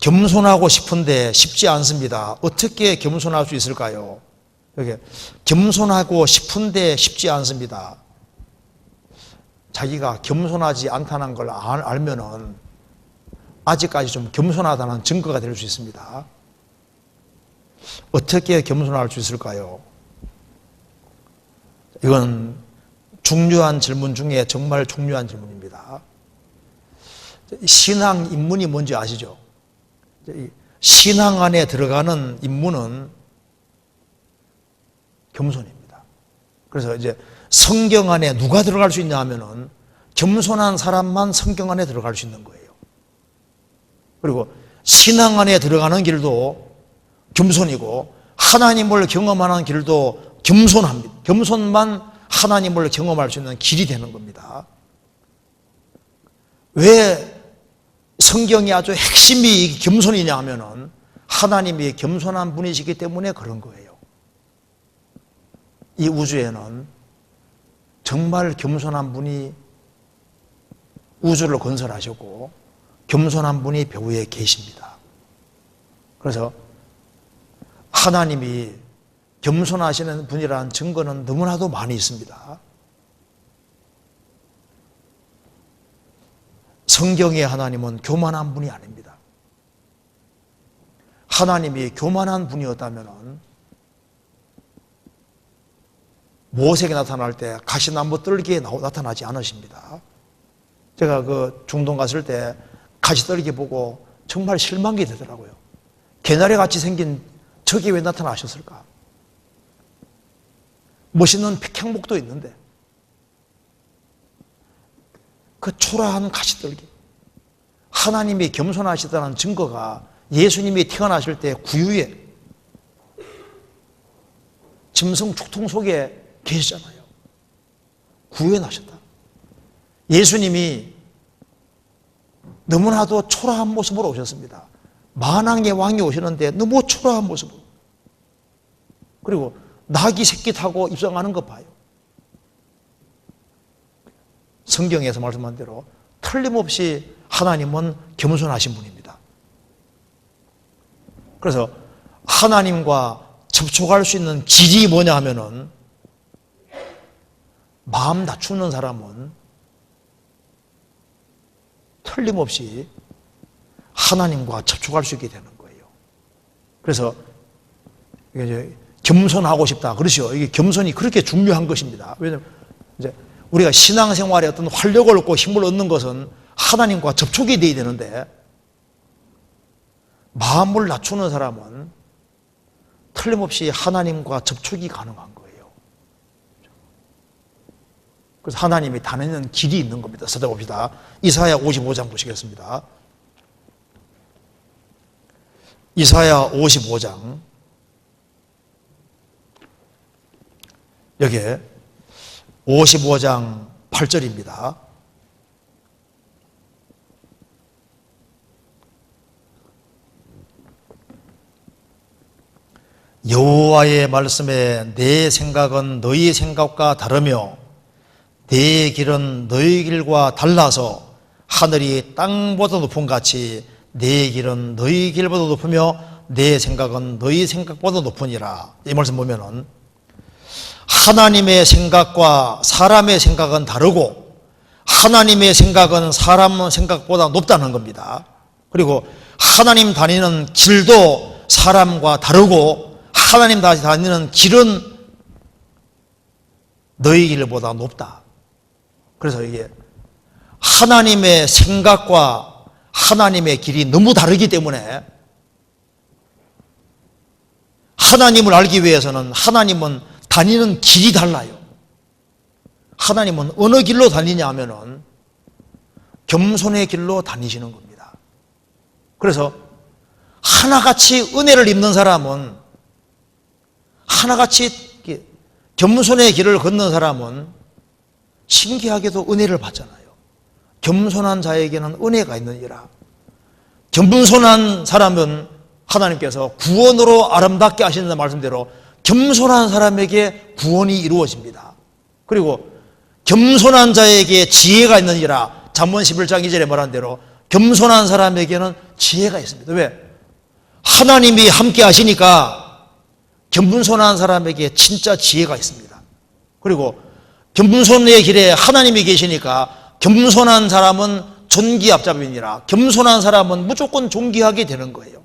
겸손하고 싶은데 쉽지 않습니다. 어떻게 겸손할 수 있을까요? 이렇게 겸손하고 싶은데 쉽지 않습니다. 자기가 겸손하지 않다는 걸 알면은 아직까지 좀 겸손하다는 증거가 될 수 있습니다. 어떻게 겸손할 수 있을까요? 이건 중요한 질문 중에 정말 중요한 질문입니다. 신앙 입문이 뭔지 아시죠? 신앙 안에 들어가는 입문은 겸손입니다. 그래서 이제 성경 안에 누가 들어갈 수 있냐 하면은 겸손한 사람만 성경 안에 들어갈 수 있는 거예요. 그리고 신앙 안에 들어가는 길도 겸손이고 하나님을 경험하는 길도 겸손합니다. 겸손만 하나님을 경험할 수 있는 길이 되는 겁니다. 왜 성경이 아주 핵심이 겸손이냐 하면은 하나님이 겸손한 분이시기 때문에 그런 거예요. 이 우주에는 정말 겸손한 분이 우주를 건설하셨고 겸손한 분이 배후에 계십니다. 그래서 하나님이 겸손하시는 분이라는 증거는 너무나도 많이 있습니다. 성경의 하나님은 교만한 분이 아닙니다. 하나님이 교만한 분이었다면 모세에게 나타날 때 가시나무 뜰기에 나타나지 않으십니다. 제가 그 중동 갔을 때 가시떨기 보고 정말 실망이 되더라고요. 개나리 같이 생긴 저게 왜 나타나셨을까? 멋있는 백향목도 있는데 그 초라한 가시떨기. 하나님이 겸손하시다는 증거가 예수님이 태어나실 때 구유에 짐승 죽통 속에 계시잖아요. 구유에 나셨다. 예수님이 너무나도 초라한 모습으로 오셨습니다. 만왕의 왕이 오시는데 너무 초라한 모습으로. 그리고 낙이 새끼 타고 입성하는 것 봐요. 성경에서 말씀한 대로 틀림없이 하나님은 겸손하신 분입니다. 그래서 하나님과 접촉할 수 있는 길이 뭐냐 하면은 마음 낮추는 사람은 틀림없이 하나님과 접촉할 수 있게 되는 거예요. 그래서 이제 겸손하고 싶다. 그렇죠. 이게 겸손이 그렇게 중요한 것입니다. 왜냐하면 이제 우리가 신앙생활에 어떤 활력을 얻고 힘을 얻는 것은 하나님과 접촉이 되어야 되는데 마음을 낮추는 사람은 틀림없이 하나님과 접촉이 가능한 거예요. 그래서 하나님이 다니는 길이 있는 겁니다. 찾아봅시다. 이사야 55장 보시겠습니다. 이사야 55장 여기에 55장 8절입니다. 여호와의 말씀에 내 생각은 너희 생각과 다르며 내 길은 너희 길과 달라서 하늘이 땅보다 높은 같이 내 길은 너희 길보다 높으며 내 생각은 너희 생각보다 높으니라. 이 말씀 보면은 하나님의 생각과 사람의 생각은 다르고 하나님의 생각은 사람 생각보다 높다는 겁니다. 그리고 하나님 다니는 길도 사람과 다르고 하나님 다니는 길은 너희 길보다 높다. 그래서 이게 하나님의 생각과 하나님의 길이 너무 다르기 때문에 하나님을 알기 위해서는 하나님은 다니는 길이 달라요. 하나님은 어느 길로 다니냐 하면은 겸손의 길로 다니시는 겁니다. 그래서 하나같이 은혜를 입는 사람은 하나같이 겸손의 길을 걷는 사람은 신기하게도 은혜를 받잖아요. 겸손한 자에게는 은혜가 있느니라. 겸손한 사람은 하나님께서 구원으로 아름답게 하시는 말씀대로 겸손한 사람에게 구원이 이루어집니다. 그리고 겸손한 자에게 지혜가 있느니라. 잠언 11장 2절에 말한 대로 겸손한 사람에게는 지혜가 있습니다. 왜? 하나님이 함께 하시니까 겸손한 사람에게 진짜 지혜가 있습니다. 그리고 겸손의 길에 하나님이 계시니까 겸손한 사람은 존귀합잡이니라. 겸손한 사람은 무조건 존귀하게 되는 거예요.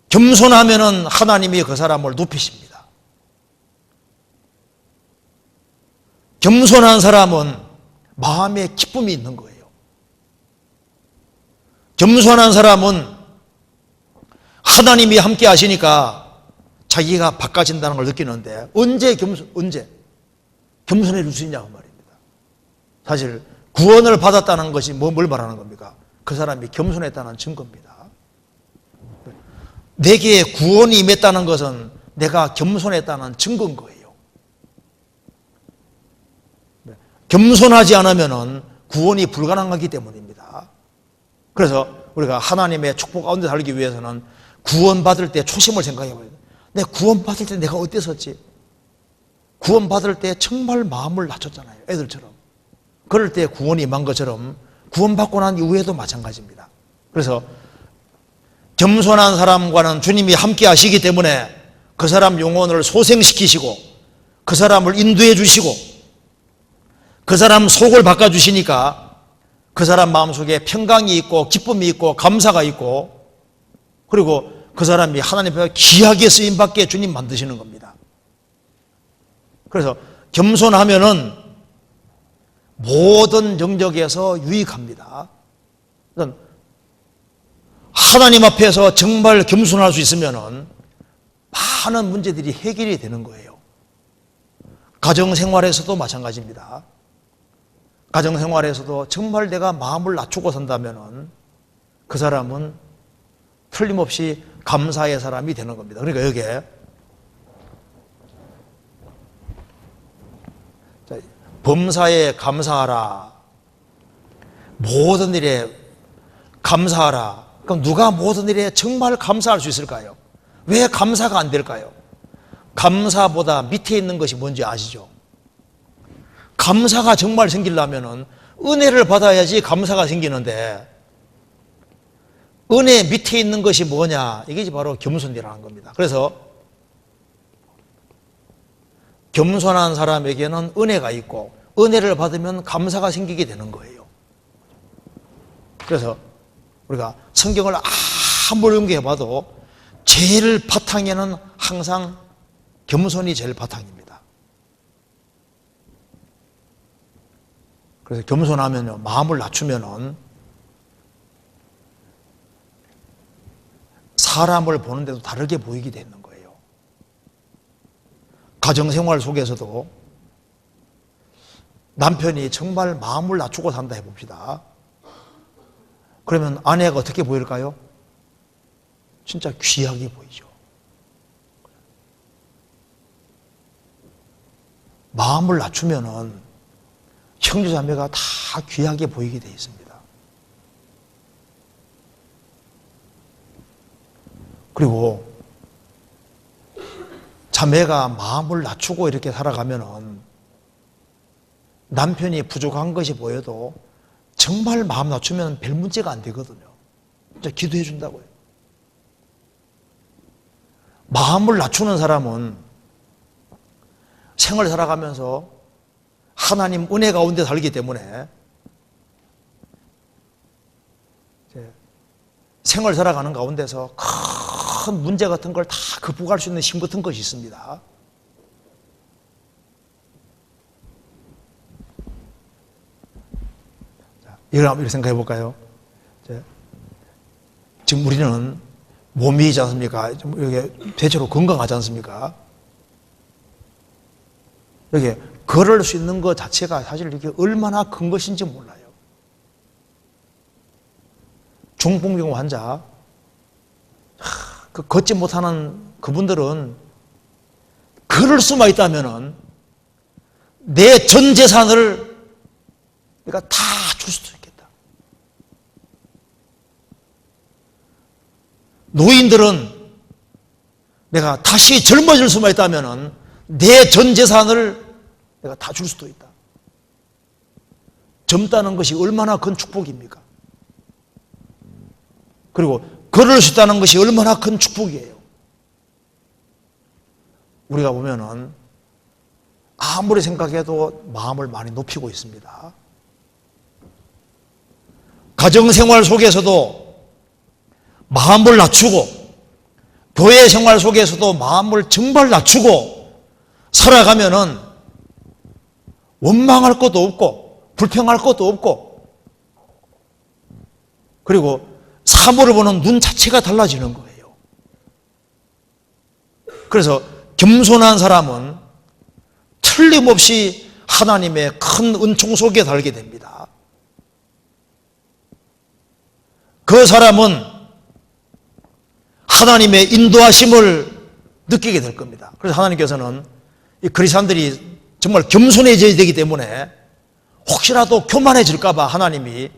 겸손하면은 하나님이 그 사람을 높이십니다. 겸손한 사람은 마음에 기쁨이 있는 거예요. 겸손한 사람은 하나님이 함께 하시니까 자기가 바꿔진다는 걸 느끼는데 언제 겸손해질 수 있냐고 말입니다. 사실 구원을 받았다는 것이 뭘 말하는 겁니까? 그 사람이 겸손했다는 증거입니다. 내게 구원이 임했다는 것은 내가 겸손했다는 증거인 거예요. 겸손하지 않으면 구원이 불가능하기 때문입니다. 그래서 우리가 하나님의 축복 가운데 살기 위해서는 구원받을 때 초심을 생각해 봐야 돼요. 내 구원받을 때 내가 어땠었지? 구원받을 때 정말 마음을 낮췄잖아요. 애들처럼. 그럴 때 구원이 임한 것처럼 구원받고 난 이후에도 마찬가지입니다. 그래서 겸손한 사람과는 주님이 함께 하시기 때문에 그 사람 영혼을 소생시키시고 그 사람을 인도해 주시고 그 사람 속을 바꿔주시니까 그 사람 마음속에 평강이 있고 기쁨이 있고 감사가 있고 그리고 그 사람이 하나님 앞에 귀하게 쓰임받게 주님 만드시는 겁니다. 그래서 겸손하면은 모든 영역에서 유익합니다. 하나님 앞에서 정말 겸손할 수 있으면은 많은 문제들이 해결이 되는 거예요. 가정생활에서도 마찬가지입니다. 가정생활에서도 정말 내가 마음을 낮추고 산다면은 그 사람은 틀림없이 감사의 사람이 되는 겁니다. 그러니까 여기에 범사에 감사하라. 모든 일에 감사하라. 그럼 누가 모든 일에 정말 감사할 수 있을까요? 왜 감사가 안 될까요? 감사보다 밑에 있는 것이 뭔지 아시죠? 감사가 정말 생기려면 은혜를 받아야지 감사가 생기는데 은혜 밑에 있는 것이 뭐냐? 이게 바로 겸손이라는 겁니다. 그래서 겸손한 사람에게는 은혜가 있고 은혜를 받으면 감사가 생기게 되는 거예요. 그래서 우리가 성경을 아무리 연구해봐도 제일 바탕에는 항상 겸손이 제일 바탕입니다. 그래서 겸손하면요, 마음을 낮추면은 사람을 보는데도 다르게 보이게 되는 거예요. 가정생활 속에서도 남편이 정말 마음을 낮추고 산다 해봅시다. 그러면 아내가 어떻게 보일까요? 진짜 귀하게 보이죠. 마음을 낮추면은 형제자매가 다 귀하게 보이게 되어 있습니다. 그리고 자매가 마음을 낮추고 이렇게 살아가면은 남편이 부족한 것이 보여도 정말 마음 낮추면 별 문제가 안 되거든요. 진짜 기도해 준다고요. 마음을 낮추는 사람은 생을 살아가면서 하나님 은혜 가운데 살기 때문에 생을 살아가는 가운데서 큰 문제 같은 걸 다 극복할 수 있는 힘 같은 것이 있습니다. 이렇게 생각해 볼까요? 지금 우리는 몸이 있지 않습니까? 이게 대체로 건강하지 않습니까? 이게 걸을 수 있는 것 자체가 사실 이게 얼마나 큰 것인지 몰라요. 중풍병 환자, 걷지 못하는 그분들은 걸을 수만 있다면은 내 전 재산을 내가 다 줄 수도 있겠다. 노인들은 내가 다시 젊어질 수만 있다면은 내 전 재산을 내가 다 줄 수도 있다. 젊다는 것이 얼마나 큰 축복입니까? 그리고 그럴 수 있다는 것이 얼마나 큰 축복이에요. 우리가 보면은 아무리 생각해도 마음을 많이 높이고 있습니다. 가정생활 속에서도 마음을 낮추고 교회 생활 속에서도 마음을 정말 낮추고 살아가면은 원망할 것도 없고 불평할 것도 없고, 그리고 사물을 보는 눈 자체가 달라지는 거예요. 그래서 겸손한 사람은 틀림없이 하나님의 큰 은총 속에 살게 됩니다. 그 사람은 하나님의 인도하심을 느끼게 될 겁니다. 그래서 하나님께서는 이 그리스도인들이 정말 겸손해져야 되기 때문에 혹시라도 교만해질까 봐 하나님이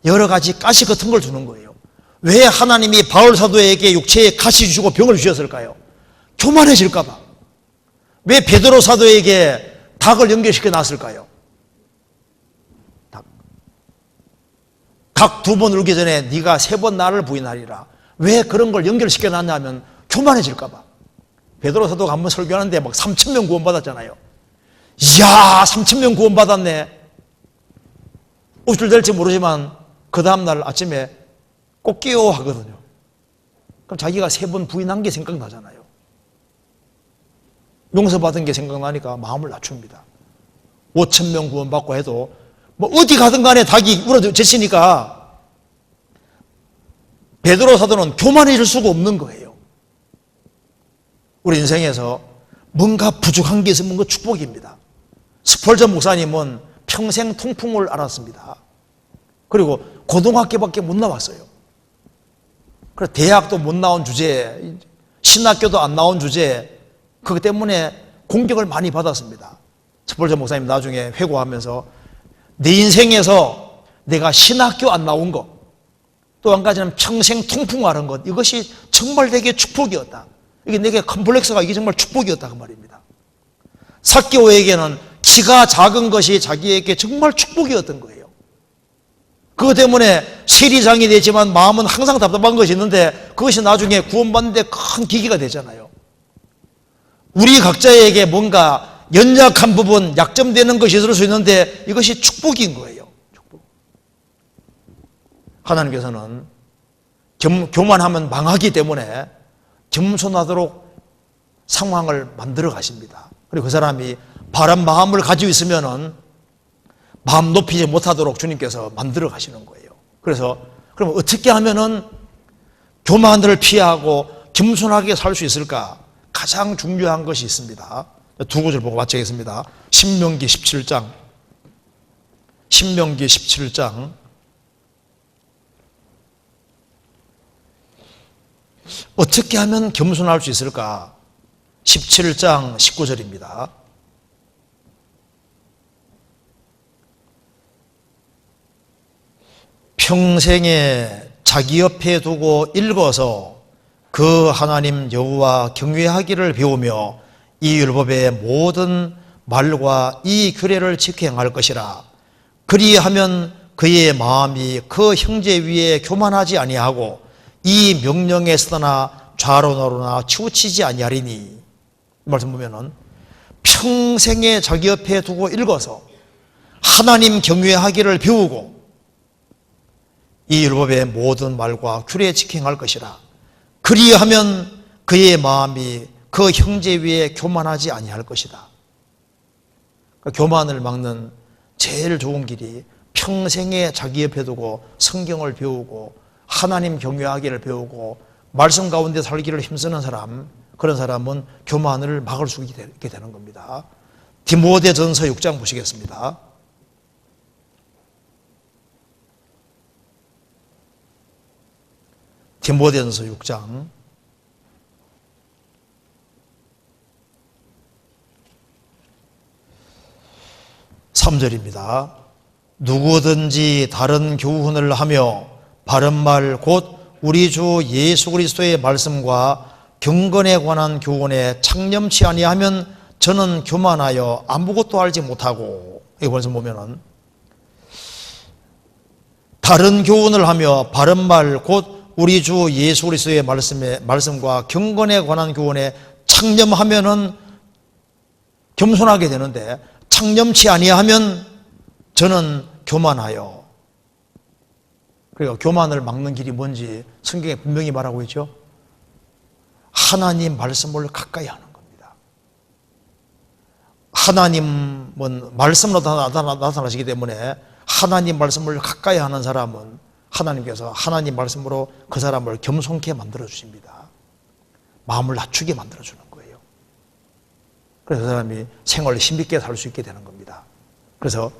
여러 가지 가시 같은 걸 주는 거예요. 왜 하나님이 바울 사도에게 육체에 가시 주시고 병을 주셨을까요? 교만해질까 봐. 왜 베드로 사도에게 닭을 연결시켜 놨을까요? 닭 2번 울기 전에 네가 3번 나를 부인하리라. 왜 그런 걸 연결시켜 놨냐면 교만해질까 봐. 베드로 사도가 한번 설교하는데 막 3,000명 구원받았잖아요. 이야, 3,000명 구원받았네. 어쩔 될지 모르지만 그 다음날 아침에 꼭 깨워 하거든요. 그럼 자기가 3번 부인한 게 생각나잖아요. 용서받은 게 생각나니까 마음을 낮춥니다. 5,000명 구원받고 해도 뭐 어디 가든 간에 닭이 울어졌으니까 베드로 사도는 교만해질 수가 없는 거예요. 우리 인생에서 뭔가 부족한 게 있으면 그 축복입니다. 스펄전 목사님은 평생 통풍을 앓았습니다. 그리고 고등학교밖에 못 나왔어요. 그래서 대학도 못 나온 주제에, 신학교도 안 나온 주제에 그것 때문에 공격을 많이 받았습니다. 스펄전 목사님 나중에 회고하면서 내 인생에서 내가 신학교 안 나온 것, 또 한 가지는 평생 통풍하는 것, 이것이 정말 내게 축복이었다. 이게 내게 컴플렉스가 이게 정말 축복이었다 그 말입니다. 삭개오에게는 키가 작은 것이 자기에게 정말 축복이었던 거예요. 그것 때문에 세리장이 되지만 마음은 항상 답답한 것이 있는데 그것이 나중에 구원받는 데 큰 계기가 되잖아요. 우리 각자에게 뭔가 연약한 부분, 약점되는 것이 있을 수 있는데 이것이 축복인 거예요. 축복. 하나님께서는 교만하면 망하기 때문에 겸손하도록 상황을 만들어 가십니다. 그리고 그 사람이 바른 마음을 가지고 있으면은 마음 높이지 못하도록 주님께서 만들어 가시는 거예요. 그래서 그럼 어떻게 하면은 교만을 피하고 겸손하게 살 수 있을까? 가장 중요한 것이 있습니다. 두 구절 보고 마치겠습니다. 신명기 17장. 신명기 17장. 어떻게 하면 겸손할 수 있을까? 17장 19절입니다. 평생에 자기 옆에 두고 읽어서 그 하나님 여호와 경외하기를 배우며 이 율법의 모든 말과 이 규례를 지켜 행할 것이라. 그리하면 그의 마음이 그 형제 위에 교만하지 아니하고 이 명령에 서나 좌로나로나 치우치지 아니하리니. 이 말씀 보면은 평생에 자기 옆에 두고 읽어서 하나님 경외하기를 배우고 이 율법의 모든 말과 규례에 지켜 행할 것이라. 그리하면 그의 마음이 그 형제 위에 교만하지 아니할 것이다. 그러니까 교만을 막는 제일 좋은 길이 평생에 자기 옆에 두고 성경을 배우고 하나님 경외하기를 배우고 말씀 가운데 살기를 힘쓰는 사람, 그런 사람은 교만을 막을 수 있게 되는 겁니다. 디모데전서 6장 보시겠습니다. 디모데전서 6장 3절입니다. 누구든지 다른 교훈을 하며 바른 말 곧 우리 주 예수 그리스도의 말씀과 경건에 관한 교훈에 창념치 아니하면 저는 교만하여 아무것도 알지 못하고. 이 말씀 보면은 다른 교훈을 하며 바른 말 곧 우리 주 예수 그리스도의 말씀과 경건에 관한 교훈에 창념하면은 겸손하게 되는데, 창념치 아니하면 저는 교만하여. 그러니까 교만을 막는 길이 뭔지 성경에 분명히 말하고 있죠. 하나님 말씀을 가까이 하는 겁니다. 하나님은 말씀으로 나타나시기 때문에 하나님 말씀을 가까이 하는 사람은 하나님께서 하나님 말씀으로 그 사람을 겸손케 만들어 주십니다. 마음을 낮추게 만들어 주는 거예요. 그래서 그 사람이 생활을 힘있게 살 수 있게 되는 겁니다. 그래서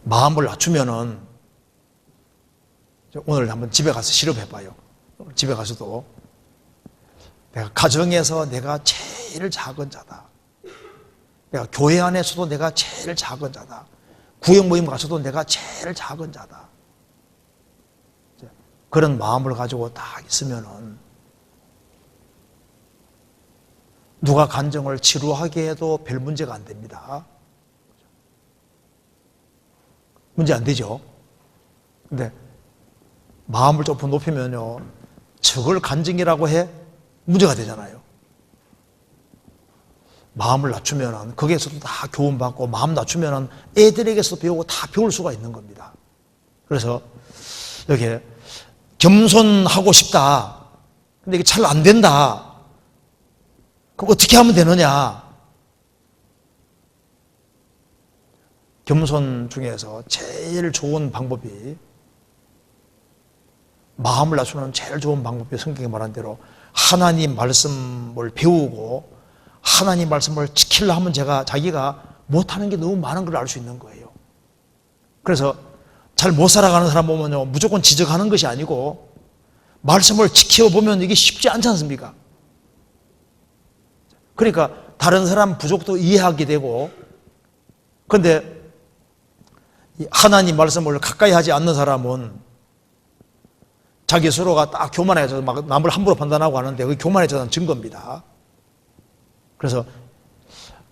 마음을 낮추면은, 오늘 한번 집에 가서 실험해 봐요. 집에 가서도 내가 가정에서 내가 제일 작은 자다. 내가 교회 안에서도 내가 제일 작은 자다. 구역 모임 가서도 내가 제일 작은 자다. 그런 마음을 가지고 딱 있으면은 누가 간증을 지루하게 해도 별 문제가 안 됩니다. 문제 안 되죠. 근데 마음을 조금 높이면요, 저걸 간증이라고 해? 문제가 되잖아요. 마음을 낮추면은 거기에서도 다 교훈받고, 마음 낮추면은 애들에게서 배우고 다 배울 수가 있는 겁니다. 그래서 이렇게 겸손하고 싶다. 근데 이게 잘 안 된다. 그럼 어떻게 하면 되느냐? 겸손 중에서 제일 좋은 방법이, 마음을 낮추는 제일 좋은 방법이 성경에 말한 대로 하나님 말씀을 배우고 하나님 말씀을 지키려 하면 자기가 못하는 게 너무 많은 걸 알 수 있는 거예요. 그래서 잘 못 살아가는 사람 보면요, 무조건 지적하는 것이 아니고 말씀을 지켜보면 이게 쉽지 않지 않습니까? 그러니까 다른 사람 부족도 이해하게 되고, 그런데 하나님 말씀을 가까이 하지 않는 사람은 자기 스스로가 딱 교만해져서 막 남을 함부로 판단하고 하는데, 그게 교만해져서 증거입니다. 그래서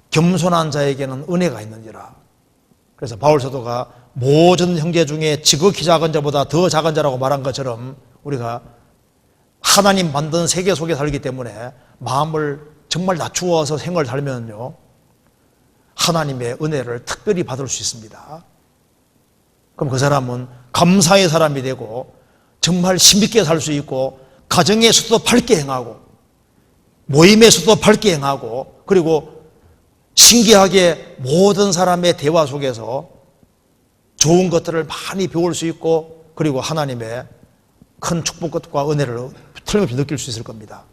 겸손한 자에게는 은혜가 있는지라. 그래서 바울 사도가 모든 형제 중에 지극히 작은 자보다 더 작은 자라고 말한 것처럼, 우리가 하나님 만든 세계 속에 살기 때문에 마음을 정말 낮추어서 생활을 살면요, 하나님의 은혜를 특별히 받을 수 있습니다. 그럼 그 사람은 감사의 사람이 되고 정말 힘있게 살 수 있고, 가정에서도 밝게 행하고 모임에서도 밝게 행하고, 그리고 신기하게 모든 사람의 대화 속에서 좋은 것들을 많이 배울 수 있고, 그리고 하나님의 큰 축복과 은혜를 틀림없이 느낄 수 있을 겁니다.